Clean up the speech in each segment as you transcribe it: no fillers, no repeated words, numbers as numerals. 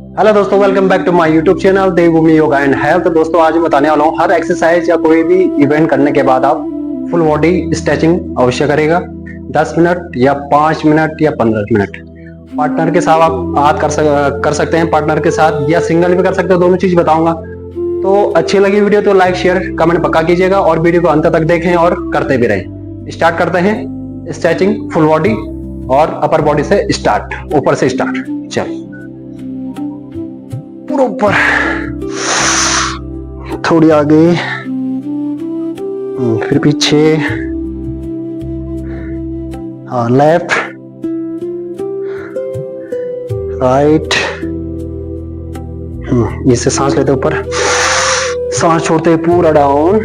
Hello दोस्तों, welcome back to my YouTube channel Devbhoomi yoga and health. तो दोस्तों आज मैं बताने वाला हूँ, हर एक्सरसाइज या कोई भी इवेंट करने के बाद आप फुल बॉडी स्ट्रेचिंग अवश्य करेगा। 10 मिनट या 5 मिनट या 15 मिनट पार्टनर के साथ आप आज कर सकते हैं, पार्टनर के साथ या सिंगल भी कर सकते हो, दोनों चीज बताऊंगा। तो अच्छी लगी वीडियो तो लाइक शेयर कमेंट पक्का कीजिएगा और वीडियो को अंत तक देखें और करते भी रहें। स्टार्ट करते हैं स्ट्रेचिंग फुल बॉडी और अपर बॉडी से स्टार्ट, ऊपर से स्टार्ट। चल पूरा ऊपर, थोड़ी आगे, फिर पीछे, हाँ लेफ्ट राइट। इससे सांस लेते ऊपर, सांस छोड़ते पूरा डाउन,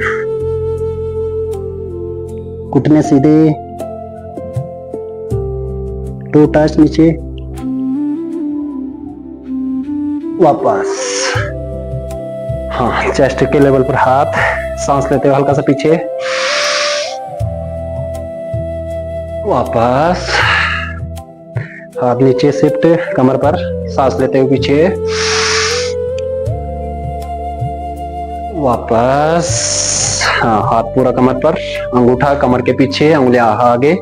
घुटने सीधे, टो टच नीचे, वापस। हाँ, चेस्ट के लेवल पर हाथ, सांस लेते हुए हल्का सा पीछे, वापस। हाथ नीचे शिफ्ट कमर पर, सांस लेते हुए पीछे, वापस। हाँ, हाथ पूरा कमर पर, अंगूठा कमर के पीछे, उंगलियां आगे,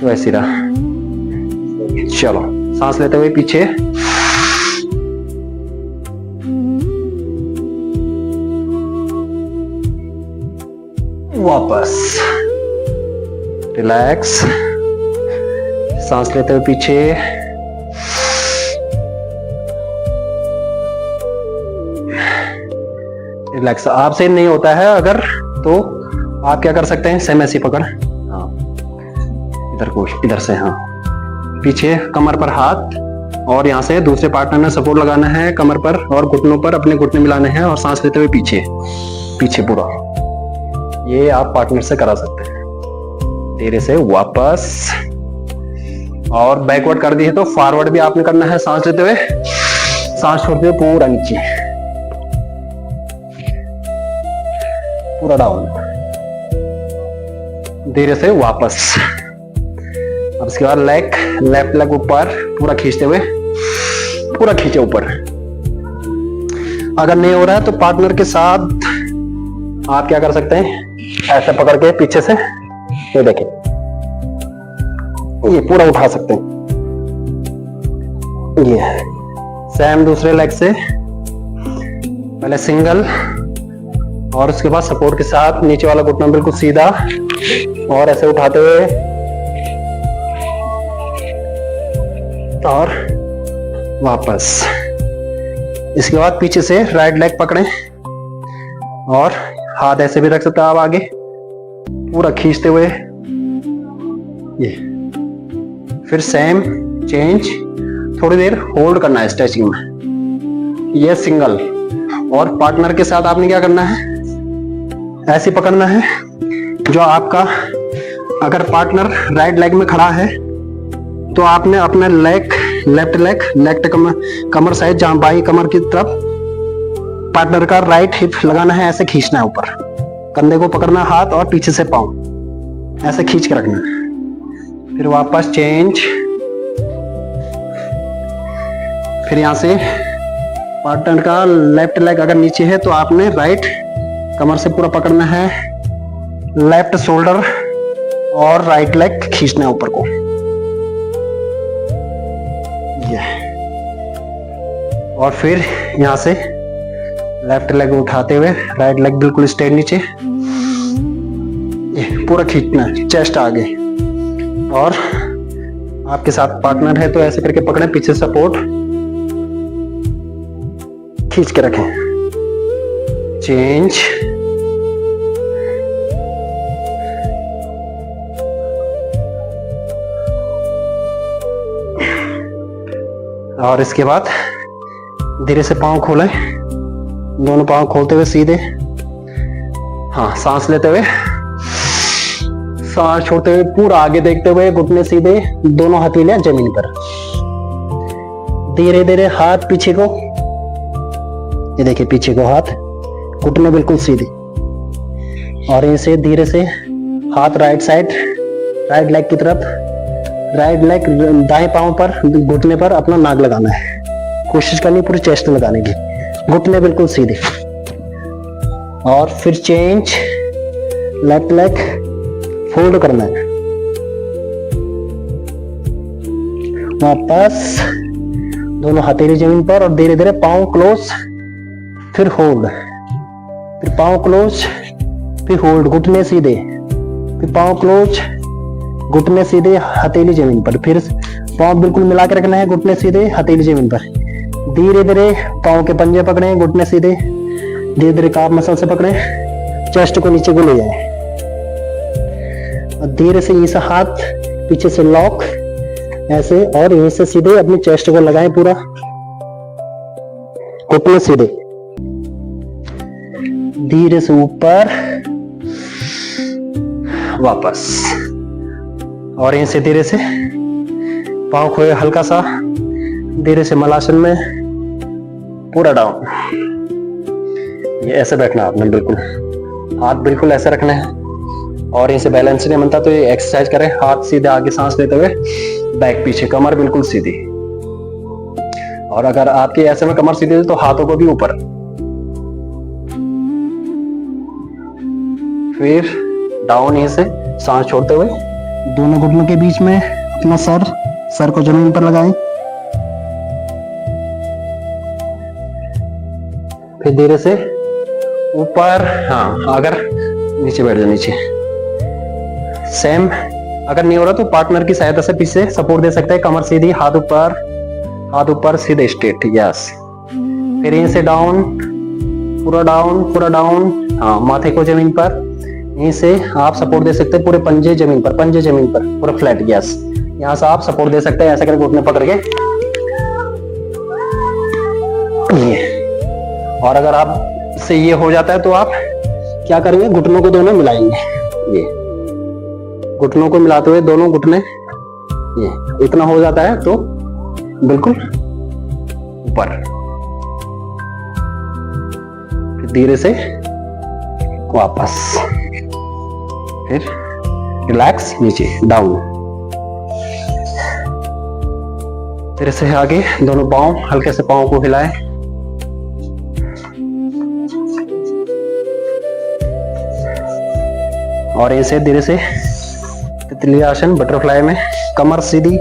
वैसी रहा। चलो, सांस लेते हुए पीछे, वापस। रिलैक्स, सांस लेते हुए पीछे, रिलैक्स। आपसे नहीं होता है अगर तो आप क्या कर सकते हैं, सेम ऐसी पकड़, हाँ इधर को, इधर से, हाँ पीछे कमर पर हाथ, और यहाँ से दूसरे पार्टनर ने सपोर्ट लगाना है कमर पर और घुटनों पर, अपने घुटने मिलाने हैं और सांस लेते हुए पीछे पीछे पूरा। ये आप पार्टनर से करा सकते हैं। धीरे से वापस, और बैकवर्ड कर दी है तो फॉरवर्ड भी आपने करना है। सांस लेते हुए, सांस छोड़ते हुए पूरा नीचे, पूरा डाउन, धीरे से वापस। अब इसके बाद लेग, लेफ्ट लेग ऊपर पूरा खींचते हुए, पूरा खींचे ऊपर। अगर नहीं हो रहा है तो पार्टनर के साथ आप क्या कर सकते हैं, ऐसे पकड़ के पीछे से, ये देखिए, ये पूरा उठा सकते हैं। ये सेम दूसरे लेग से, पहले सिंगल और उसके बाद सपोर्ट के साथ, नीचे वाला घुटना बिल्कुल सीधा और ऐसे उठाते हुए और वापस। इसके बाद पीछे से राइट लेग पकड़ें और हाथ ऐसे भी रख सकते हैं आप आगे, पूरा खींचते हुए। ये फिर सेम चेंज, थोड़ी देर होल्ड करना है स्ट्रेचिंग में। ये सिंगल, और पार्टनर के साथ आपने क्या करना है, ऐसे पकड़ना है जो आपका, अगर पार्टनर राइट लेग में खड़ा है तो आपने अपना लेग, लेफ्ट लेग, लेफ्ट कमर साइड, जहां बाई कमर की तरफ पार्टनर का राइट हिप लगाना है, ऐसे खींचना है ऊपर, कंधे को पकड़ना हाथ और पीछे से पांव ऐसे खींच के रखना है। फिर वापस चेंज, फिर यहां से पार्टनर का लेफ्ट लेग अगर नीचे है तो आपने राइट कमर से पूरा पकड़ना है, लेफ्ट शोल्डर और राइट लेग खींचना है ऊपर को। ये, और फिर यहां से लेफ्ट लेग उठाते हुए राइट लेग बिल्कुल स्ट्रेट नीचे, ये पूरा खींचना है, चेस्ट आगे। और आपके साथ पार्टनर है तो ऐसे करके पकड़ें, पीछे सपोर्ट, खींच के रखें। चेंज, और इसके बाद धीरे से पांव खोलें, दोनों पांव खोलते हुए सीधे, हाँ सांस लेते हुए, सांस छोड़ते हुए पूरा आगे देखते हुए, घुटने सीधे, दोनों हथेलियां जमीन पर। धीरे धीरे हाथ पीछे को, ये देखिए पीछे को हाथ, घुटने बिल्कुल सीधे, और ऐसे धीरे से हाथ राइट साइड, राइट लेग की तरफ, राइट लेग दाएं पांव पर, घुटने पर अपना नाक लगाना है, कोशिश करनी पूरी चेस्ट लगाने की, घुटने बिल्कुल सीधे। और फिर चेंज, लेफ्ट लेग फोल्ड करना है, वापस दोनों हथेली जमीन पर और धीरे धीरे पांव क्लोज, फिर होल्ड, फिर पांव क्लोज, फिर होल्ड, घुटने सीधे, फिर पांव क्लोज, घुटने सीधे, हथेली जमीन पर, फिर पांव बिल्कुल मिला के रखना है, घुटने सीधे, हथेली जमीन पर। धीरे धीरे पांव के पंजे पकड़े, घुटने सीधे, धीरे धीरे काफ मसल से पकड़े, चेस्ट को नीचे को ले जाए और धीरे से इस हाथ पीछे से लॉक ऐसे, और यहीं से सीधे अपनी चेस्ट को लगाएं पूरा, घुटने सीधे, धीरे से ऊपर, वापस, और यहीं से धीरे से पांव खोए हल्का सा, धीरे से मलासन में पूरा डाउन। ये ऐसे बैठना आपने, बिल्कुल हाथ बिल्कुल ऐसे रखने हैं, और यहीं से बैलेंस नहीं बनता तो ये एक्सरसाइज करें, हाथ सीधे आगे सांस लेते हुए, बैक पीछे, कमर बिल्कुल सीधी। और अगर आपके ऐसे में कमर सीधी है तो हाथों को भी ऊपर, फिर डाउन, यहीं से सांस छोड़ते हुए दोनों घुटनों के बीच में अपना सर को जमीन पर लगाएं, फिर धीरे से ऊपर, हाँ अगर नीचे बैठ जाओ, नीचे सेम। अगर नहीं हो रहा तो पार्टनर की सहायता से पीछे सपोर्ट दे सकते हैं, कमर सीधी, हाथ ऊपर सीधे स्ट्रेट, यस। फिर यहीं से डाउन, पूरा डाउन, हाँ माथे को जमीन पर, यहीं से आप सपोर्ट दे सकते हैं, पूरे पंजे जमीन पर, पूरा फ्लैट, यस। यहाँ से आप सपोर्ट दे सकते हैं ऐसे करके घुटने पकड़ के, ये। और अगर आप से ये हो जाता है तो आप क्या करेंगे, घुटनों को दोनों मिलाएंगे, ये घुटनों को मिलाते हुए दोनों घुटने, ये इतना हो जाता है तो बिल्कुल ऊपर, फिर धीरे से वापस, फिर रिलैक्स, नीचे डाउन, धीरे से आगे, दोनों पांव हल्के से पांव को हिलाएं, और ऐसे धीरे से तितली आसन, बटरफ्लाई में, कमर सीधी,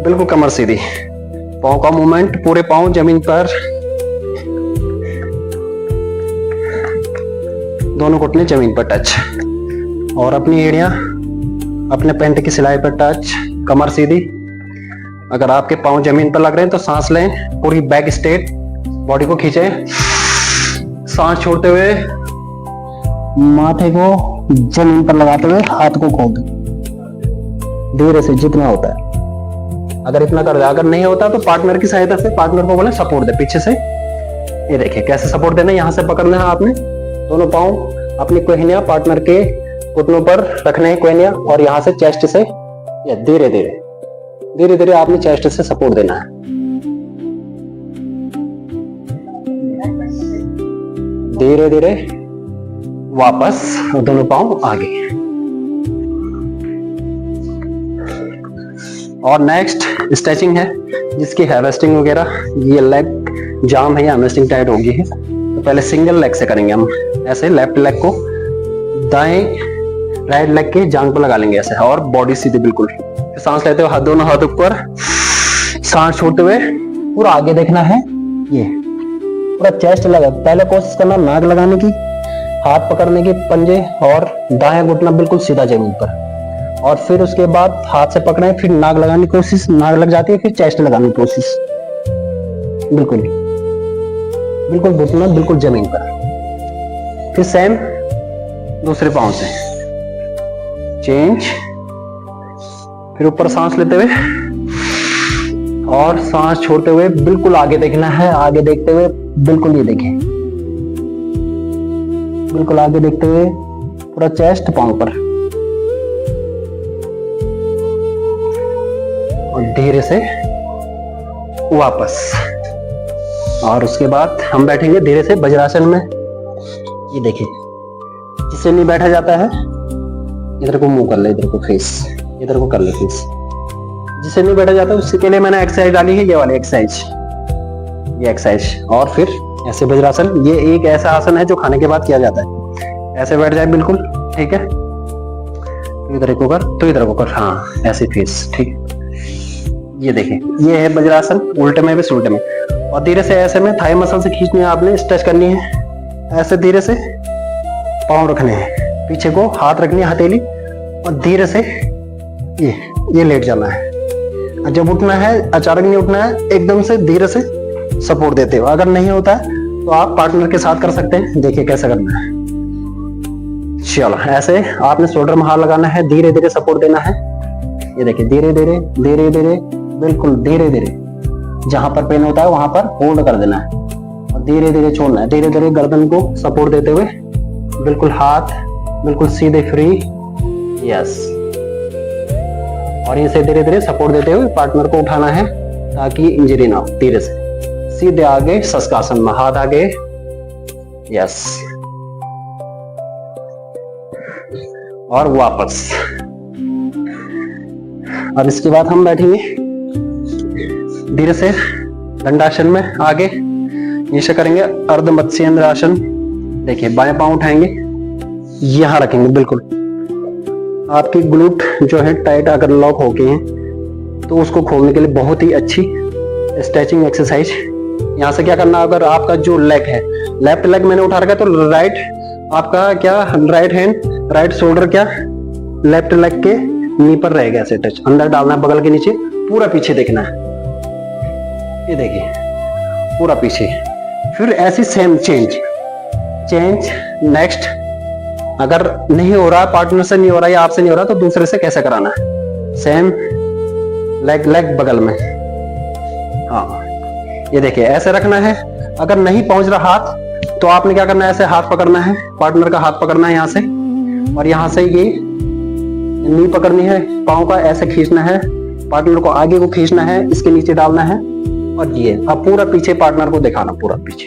बिल्कुल कमर सीधी, पांव का मूवमेंट, पूरे पांव जमीन पर, दोनों घुटने जमीन पर टच, और अपनी एड़ियां अपने पैंट की सिलाई पर टच, कमर सीधी। अगर आपके पांव जमीन पर लग रहे हैं तो सांस लें, पूरी बैक स्ट्रेट, बॉडी को खींचें, सांस छोड़ते हुए माथे को जमीन पर लगाते हुए हाथ को खोल दें, धीरे से जितना होता है। अगर इतना कर दे, अगर नहीं होता तो पार्टनर की सहायता से पार्टनर को बोले सपोर्ट दे पीछे से। ये देखिए कैसे सपोर्ट देना है, यहाँ से पकड़ना है आपने, दोनों पांव अपनी कोहनियां पार्टनर के घुटनों पर रखने हैं, कोहनियां, और यहाँ से चेस्ट से या धीरे धीरे आपने चेस्ट से सपोर्ट देना है, धीरे धीरे वापस, और दोनों पांव आगे। और नेक्स्ट स्ट्रेचिंग है जिसकी हैमस्ट्रिंग वगैरह, ये लेग जाम है या हैमस्ट्रिंग टाइट होगी है, तो पहले सिंगल लेग से करेंगे हम, ऐसे लेफ्ट लेग को दाएं राइट लेग के जांघ पर लगा लेंगे ऐसे, और बॉडी सीधी बिल्कुल, सांस लेते हुए दोनों हाथ ऊपर, सांस छोड़ते हुए पूरा आगे देखना है, ये पूरा चेस्ट लगा। पहले कोशिश करना नाक लगाने की, हाथ पकड़ने की पंजे, और दाएं घुटना बिल्कुल सीधा जमीन पर, और फिर उसके बाद हाथ से पकड़े, फिर नाक लगाने की कोशिश, नाक लग जाती है, फिर चेस्ट लगाने की कोशिश, बिल्कुल घुटना बिल्कुल जमीन पर। फिर सेम दूसरे पांव से चेंज, फिर ऊपर सांस लेते हुए और सांस छोड़ते हुए बिल्कुल आगे देखना है, आगे देखते हुए बिल्कुल ये देखें, बिल्कुल आगे देखते हुए पूरा चेस्ट पांव पर, और धीरे से वापस। और उसके बाद हम बैठेंगे धीरे से वज्रासन में। ये देखिए, जिससे नहीं बैठा जाता है इधर को मुंह कर ले, इधर को फेस, इधर को कर ले फेस। जिससे नहीं बैठा जाता उसके लिए मैंने एक्सरसाइज डाली है, ये वाली एक्सरसाइज। ये एक्सरसाइज। और फिर ऐसे वज्रासन, ये एक ऐसा आसन है जो खाने के बाद किया जाता है। ऐसे बैठ जाए बिल्कुल, ठीक है, तो इधर को कर, तो इधर को कर, हाँ ऐसे फेस, ठीक है। ये देखिए, ये है वज्रासन, उल्टे में भी उल्टे में। और धीरे से ऐसे में थाई मसल से खींचनी है आपने, स्ट्रेच करनी है, ऐसे धीरे से पाँव रखने हैं, पीछे को हाथ रखनी है हथेली, और धीरे से ये लेट जाना है। जब उठना है अचानक नहीं उठना है, एकदम से धीरे से सपोर्ट देते हो। अगर नहीं होता है तो आप पार्टनर के साथ कर सकते हैं। देखिए कैसे करना है। चलो ऐसे आपने शोल्डर में हाथ लगाना है, धीरे धीरे सपोर्ट देना है। ये देखिए धीरे धीरे धीरे धीरे, बिल्कुल धीरे धीरे, जहां पर पेन होता है वहां पर होल्ड कर देना है और धीरे धीरे छोड़ना है। धीरे धीरे गर्दन को सपोर्ट देते हुए, बिल्कुल हाथ बिल्कुल सीधे फ्री, यस। और इसे धीरे धीरे सपोर्ट देते हुए पार्टनर को उठाना है ताकि इंजरी ना हो। धीरे से सीधे आगे शशकासन में, हाथ आगे, यस, और वापस। अब इसके बाद हम बैठेंगे धीरे से दंडासन में, आगे नीचे करेंगे अर्ध मत्स्येंद्र आसन। देखिए बाएं पांव उठाएंगे, यहां रखेंगे बिल्कुल। आपकी ग्लूट जो है टाइट अगर लॉक हो गए हैं तो उसको खोलने के लिए बहुत ही अच्छी स्ट्रेचिंग एक्सरसाइज। यहाँ से क्या करना, अगर आपका जो लेग है, लेफ्ट लेग मैंने उठा रखा है, तो राइट आपका क्या, राइट हैंड, राइट शोल्डर क्या लेफ्ट लेग के नी पर रहेगा, ऐसे टच अंदर डालना है बगल के नीचे, पूरा पीछे देखना है। ये देखिए पूरा पीछे। फिर ऐसी सेम चेंज नेक्स्ट। अगर नहीं हो रहा, पार्टनर से नहीं हो रहा या आपसे नहीं हो रहा, तो दूसरे से कैसे कराना है। सेम लेग बगल में, हाँ ये देखिए ऐसे रखना है। अगर नहीं पहुंच रहा हाथ तो आपने क्या करना है, ऐसे हाथ पकड़ना है, पार्टनर का हाथ पकड़ना है यहाँ से, और यहाँ से ये नी पकड़नी है, पाँव का ऐसे खींचना है, पार्टनर को आगे को खींचना है, इसके नीचे डालना है, और ये अब पूरा पीछे पार्टनर को दिखाना, पूरा पीछे।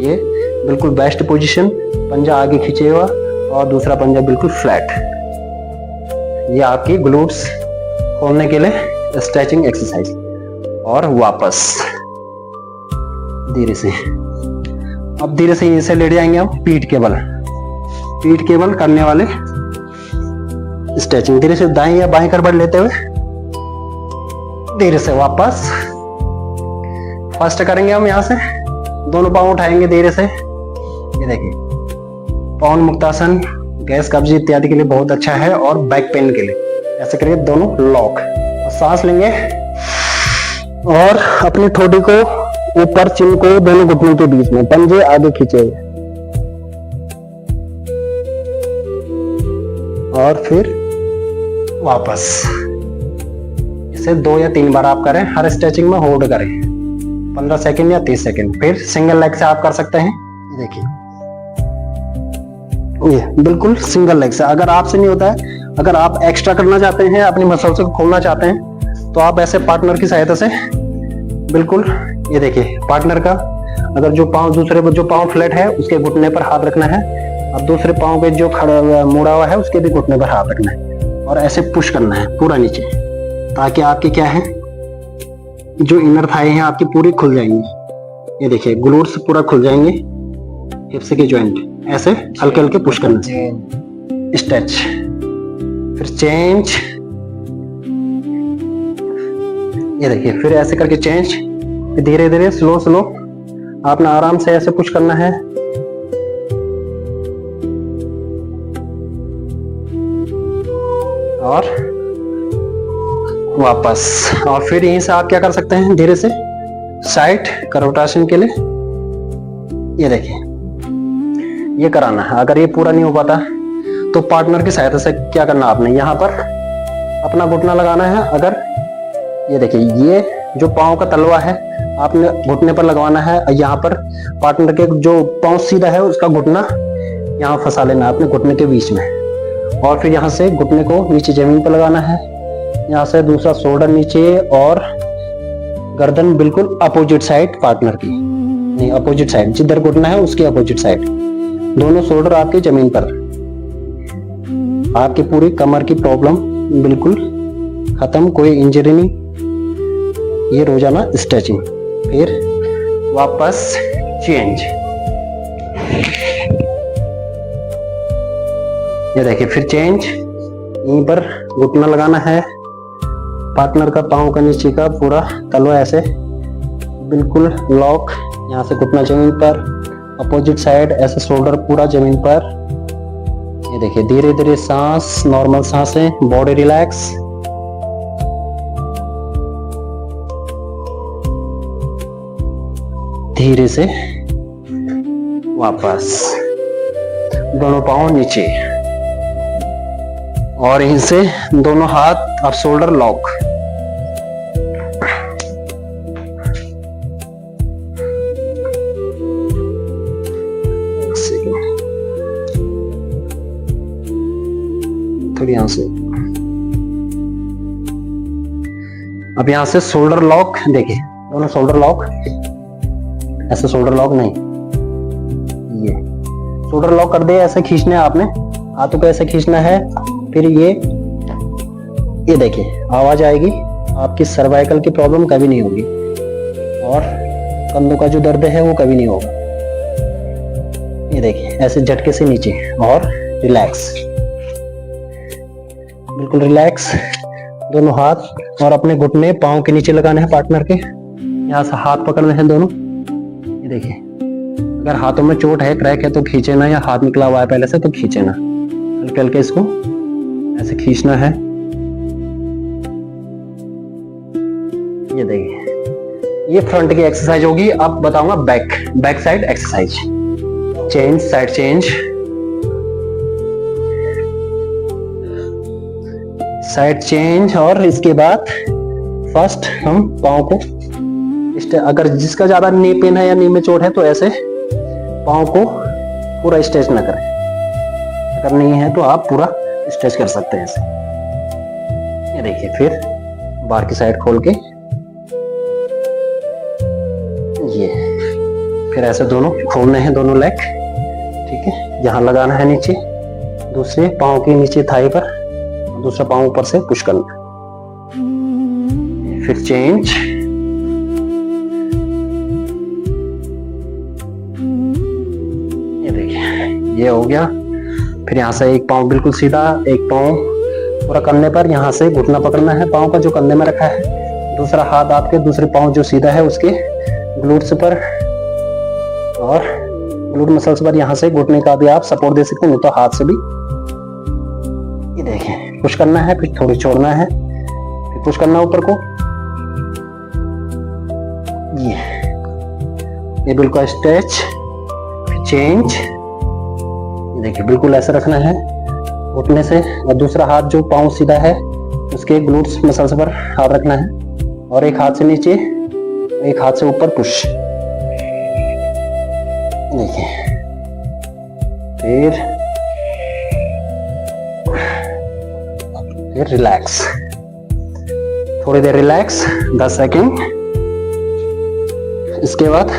ये बिल्कुल बेस्ट पोजीशन, पंजा आगे खींचे हुआ और दूसरा पंजा बिल्कुल फ्लैट। ये आपकी ग्लूट्स खोलने के लिए स्ट्रेचिंग एक्सरसाइज। और वापस धीरे से, अब धीरे से इसे लेट जाएंगे हम पीठ के बल करने वाले स्ट्रेचिंग। धीरे से दाएं या बाएं करवट लेते हुए धीरे से वापस। फर्स्ट करेंगे हम यहाँ से, दोनों पाँव उठाएंगे धीरे से। ये देखिए पवन मुक्तासन गैस कब्ज इत्यादि के लिए बहुत अच्छा है, और बैक पेन के लिए। ऐसे करके दोनों लॉक, और सांस लेंगे और अपनी ठोडी को ऊपर, चिन को दोनों घुटनों के बीच में, पंजे आगे खींचे और फिर वापस। इसे 2 या 3 बार आप करें, हर स्ट्रेचिंग में होल्ड करें 15 सेकंड या 30 सेकंड। फिर सिंगल लेग से आप कर सकते हैं। देखिए ये बिल्कुल सिंगल लेग से। अगर आपसे नहीं होता है, अगर आप एक्स्ट्रा करना चाहते हैं, अपनी मसल्स को खोलना चाहते हैं, तो आप ऐसे पार्टनर की सहायता से बिल्कुल, ये देखिए पार्टनर का अगर जो पाँव, दूसरे जो पाँव फ्लैट है उसके घुटने पर हाथ रखना है, अब दूसरे पाँव के जो खड़ा मुड़ा हुआ है उसके भी घुटने पर हाथ रखना है, और ऐसे पुश करना है पूरा नीचे, ताकि आपके क्या है, जो इनर थाई है आपकी पूरी खुल जाएंगी। ये देखिए ग्लूट्स पूरा खुल जाएंगे, हिप्स के जॉइंट। ऐसे हल्के हल्के पुश करना, स्ट्रेच, फिर चेंज। ये देखिए फिर ऐसे करके चेंज, धीरे धीरे स्लो आपने आराम से ऐसे पुश करना है। और वापस। और फिर यहीं से आप क्या कर सकते हैं, धीरे से साइड करवटासन के लिए। ये देखिए ये कराना है। अगर ये पूरा नहीं हो पाता तो पार्टनर की सहायता से क्या करना, आपने यहाँ पर अपना घुटना लगाना है। अगर ये देखिए ये जो पाँव का तलवा है आपने घुटने पर लगवाना है, यहाँ पर पार्टनर के जो पाँव सीधा है उसका घुटना यहाँ फंसा लेना है अपने घुटने के बीच में, और फिर यहाँ से घुटने को नीचे जमीन पर लगाना है। यहाँ से दूसरा शोल्डर नीचे, और गर्दन बिल्कुल अपोजिट साइड पार्टनर की, नहीं अपोजिट साइड, जिधर घुटना है उसके अपोजिट साइड, दोनों शोल्डर आपके जमीन पर। आपकी पूरी कमर की प्रॉब्लम बिल्कुल खत्म, कोई इंजरी नहीं। ये रोजाना स्ट्रेचिंग। फिर वापस चेंज। ये देखिए फिर चेंज। यहीं पर घुटना लगाना है पार्टनर का, पाँव का नीचे का पूरा तलवा ऐसे बिल्कुल लॉक। यहाँ से घुटना जमीन पर, अपोजिट साइड ऐसे शोल्डर पूरा जमीन पर। ये देखिए धीरे धीरे सांस, नॉर्मल सांसें, बॉडी रिलैक्स। धीरे से वापस दोनों पांव नीचे और यहीं से दोनों हाथ अब शोल्डर लॉक। थोड़ी यहां से, अब यहां से शोल्डर लॉक। देखिए दोनों शोल्डर लॉक, ऐसे शोल्डर लॉक नहीं, ये शोल्डर लॉक कर दिया। ऐसे खींचना है आपने, हाथों को ऐसे खींचना है। फिर ये देखिए आवाज आएगी, आपकी सर्वाइकल की प्रॉब्लम कभी नहीं होगी और कंधों का जो दर्द है वो कभी नहीं होगा। ये देखिए ऐसे झटके से नीचे और रिलैक्स, बिल्कुल रिलैक्स। दोनों हाथ और अपने घुटने पांव के नीचे लगाने हैं पार्टनर के। यहाँ से हाथ पकड़ने हैं दोनों। ये देखिए अगर हाथों में चोट है, क्रैक है तो खींचे ना, या हाथ निकला हुआ है पहले से तो खींचे ना, हल्के हल्के इसको ऐसे खींचना है। ये देखिए ये फ्रंट की एक्सरसाइज होगी। अब बताऊंगा back side exercise. Change, side change, side change. और इसके बाद फर्स्ट हम पाँव को, अगर जिसका ज्यादा नी पेन है या नी में चोट है तो ऐसे पाँव को पूरा स्ट्रेच ना करें। अगर नहीं है तो आप पूरा स्ट्रेच कर सकते हैं ऐसे। ये देखिए फिर बाहर की साइड खोल के, ये फिर ऐसे दोनों खोलने हैं दोनों लेग। ठीक है, यहाँ लगाना है नीचे, दूसरे पाँव के नीचे थाई पर, दूसरा पाँव ऊपर से पुश करना। फिर चेंज, ये देखिए ये हो गया। फिर यहाँ से एक पाँव बिल्कुल सीधा, एक पाँव पूरा कंधे पर, यहाँ से घुटना पकड़ना है पाँव का जो कंधे में रखा है। दूसरा हाथ आपके दूसरे पाँव जो सीधा है उसके ग्लूट्स पर और ग्लूट मसल्स पर, यहाँ से घुटने का भी आप सपोर्ट दे सकते हैं, नहीं तो हाथ से भी। ये देखिए पुश करना है, फिर थोड़ी छोड़ना है, फिर पुश करना ऊपर को। ये बिल्कुल स्ट्रेच, फिर चेंज। देखिए बिल्कुल ऐसे रखना है घुटने से, और दूसरा हाथ जो पाँव सीधा है उसके ग्लूट्स मसल्स पर हाथ रखना है, और एक हाथ से नीचे एक हाथ से ऊपर पुश। देखिए फिर रिलैक्स, थोड़ी देर रिलैक्स 10 सेकेंड। इसके बाद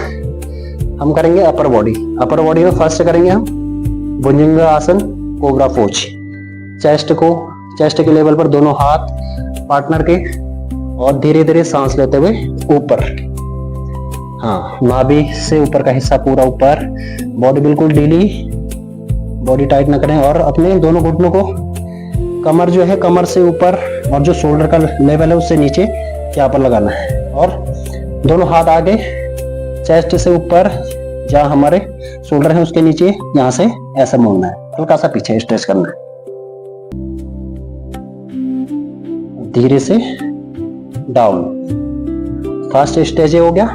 हम करेंगे अपर बॉडी। अपर बॉडी में फर्स्ट करेंगे हम भुजंग आसन, कोबरा पोज। चेस्ट के लेवल पर दोनों हाथ पार्टनर के, और धीरे धीरे सांस लेते हुए ऊपर। हाँ, नाभि से ऊपर का हिस्सा पूरा ऊपर, बॉडी बिल्कुल ढीली, बॉडी टाइट ना करें। और अपने दोनों घुटनों को, कमर जो है कमर से ऊपर और जो शोल्डर का लेवल है उससे नीचे यहाँ पर लगाना है, और दोनों हाथ आगे चेस्ट से ऊपर, जहाँ हमारे शोल्डर है उसके नीचे, यहाँ से ऐसा मोड़ना है, हल्का सा पीछे स्ट्रेच करना है। धीरे से डाउन। फर्स्ट स्टेज हो गया।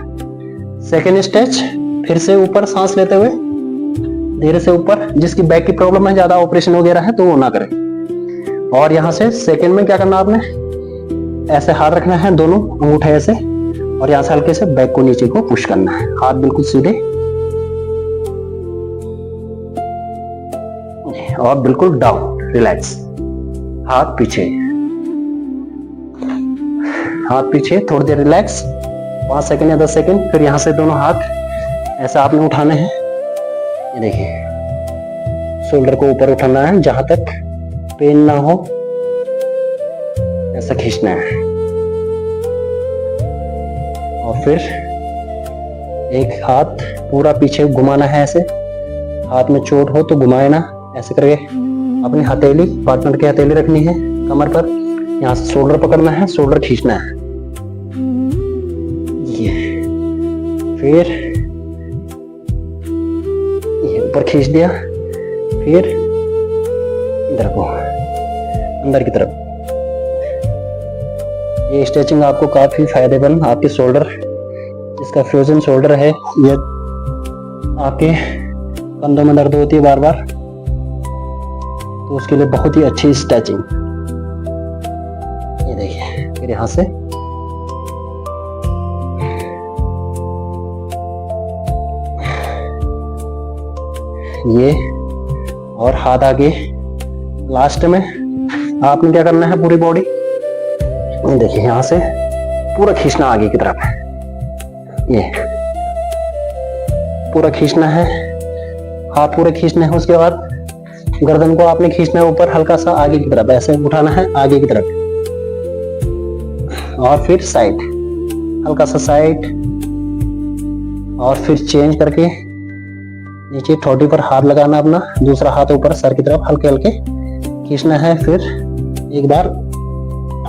सेकेंड स्टेज फिर से ऊपर सांस लेते हुए धीरे से ऊपर। जिसकी बैक की प्रॉब्लम है, ज्यादा ऑपरेशन वगैरह है तो वो ना करें। और यहाँ से सेकेंड में क्या करना आपने, ऐसे हाथ रखना है दोनों अंगूठे ऐसे, और यहाँ से हल्के से बैक को नीचे को पुश करना है, हाथ बिल्कुल सीधे और बिल्कुल डाउन, रिलैक्स। हाथ पीछे, हाथ पीछे, थोड़ी देर रिलैक्स, 5 सेकंड या 10 सेकंड। फिर यहाँ से दोनों हाथ ऐसा आपने उठाने हैं। ये देखिए शोल्डर को ऊपर उठाना है, जहां तक पेन ना हो ऐसा खींचना है, और फिर एक हाथ पूरा पीछे घुमाना है ऐसे, हाथ में चोट हो तो घुमाए ना, ऐसे करके अपनी हथेली, पार्टनर की हथेली रखनी है कमर पर, यहाँ से शोल्डर पकड़ना है, शोल्डर खींचना है ये, फिर ये ऊपर खींच दिया, फिर इधर को अंदर की तरफ। ये स्ट्रेचिंग आपको काफी फायदेमंद, आपके शोल्डर, इसका फ्रोजन शोल्डर है, ये आपके कंधों में दर्द होती है बार बार, तो उसके लिए बहुत ही अच्छी स्ट्रेचिंग। ये देखिए, फिर यहाँ से ये, और हाथ आगे। लास्ट में आपने क्या करना है, पूरी बॉडी ये देखिए यहाँ से पूरा खींचना आगे की तरफ, ये पूरा खींचना है, हाथ पूरे खींचने हैं। उसके बाद गर्दन को आपने खींचना है ऊपर, हल्का सा आगे की तरफ ऐसे उठाना है आगे की तरफ, और फिर साइड, हल्का सा साइड, और फिर चेंज करके नीचे ठोडी पर हाथ लगाना अपना, दूसरा हाथ ऊपर सर की तरफ हल्के हल्के खींचना है, फिर एक बार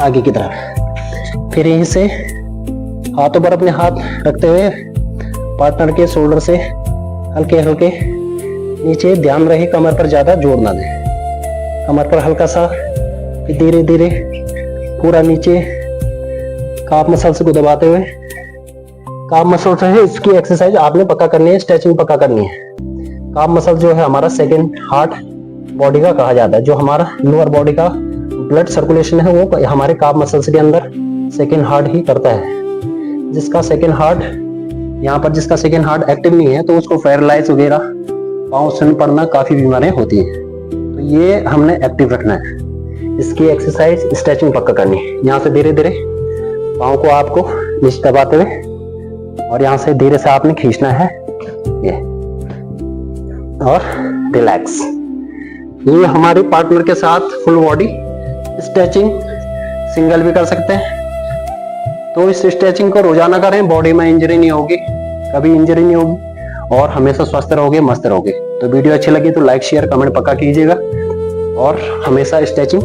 आगे की तरफ। फिर यहीं से हाथों पर अपने हाथ रखते हुए पार्टनर के शोल्डर से हल्के हल्के नीचे, ध्यान रहे कमर पर ज्यादा जोर ना दें, कमर पर हल्का सा, फिर धीरे धीरे पूरा नीचे काफ मसल्स को दबाते हुए, काफ मसल से है इसकी एक्सरसाइज आपने पक्का करनी है, स्ट्रेचिंग पक्का करनी है। काफ मसल जो है हमारा सेकंड हार्ट बॉडी का कहा जाता है, जो हमारा लोअर बॉडी का ब्लड सर्कुलेशन है वो हमारे काफ मसल्स के अंदर सेकंड हार्ट ही करता है। जिसका सेकंड हार्ट, यहाँ पर जिसका सेकंड हार्ट एक्टिव नहीं है तो उसको पैरालाइज वगैरह, पाँव सुन पड़ना, काफी बीमारियां होती है, तो ये हमने एक्टिव रखना है। इसकी एक्सरसाइज स्ट्रेचिंग पक्का करनी है। यहाँ से धीरे धीरे पाँव को आपको नीचे दबाते हुए, और यहाँ से धीरे से आपने खींचना है ये, और रिलैक्स। ये हमारे पार्टनर के साथ फुल बॉडी स्ट्रेचिंग सिंगल भी कर सकते हैं, तो इस स्ट्रेचिंग को रोजाना करें, बॉडी में इंजरी नहीं होगी, कभी इंजरी नहीं होगी, और हमेशा स्वस्थ रहोगे, मस्त रहोगे। तो वीडियो अच्छी लगी तो लाइक शेयर कमेंट पक्का कीजिएगा, और हमेशा स्ट्रेचिंग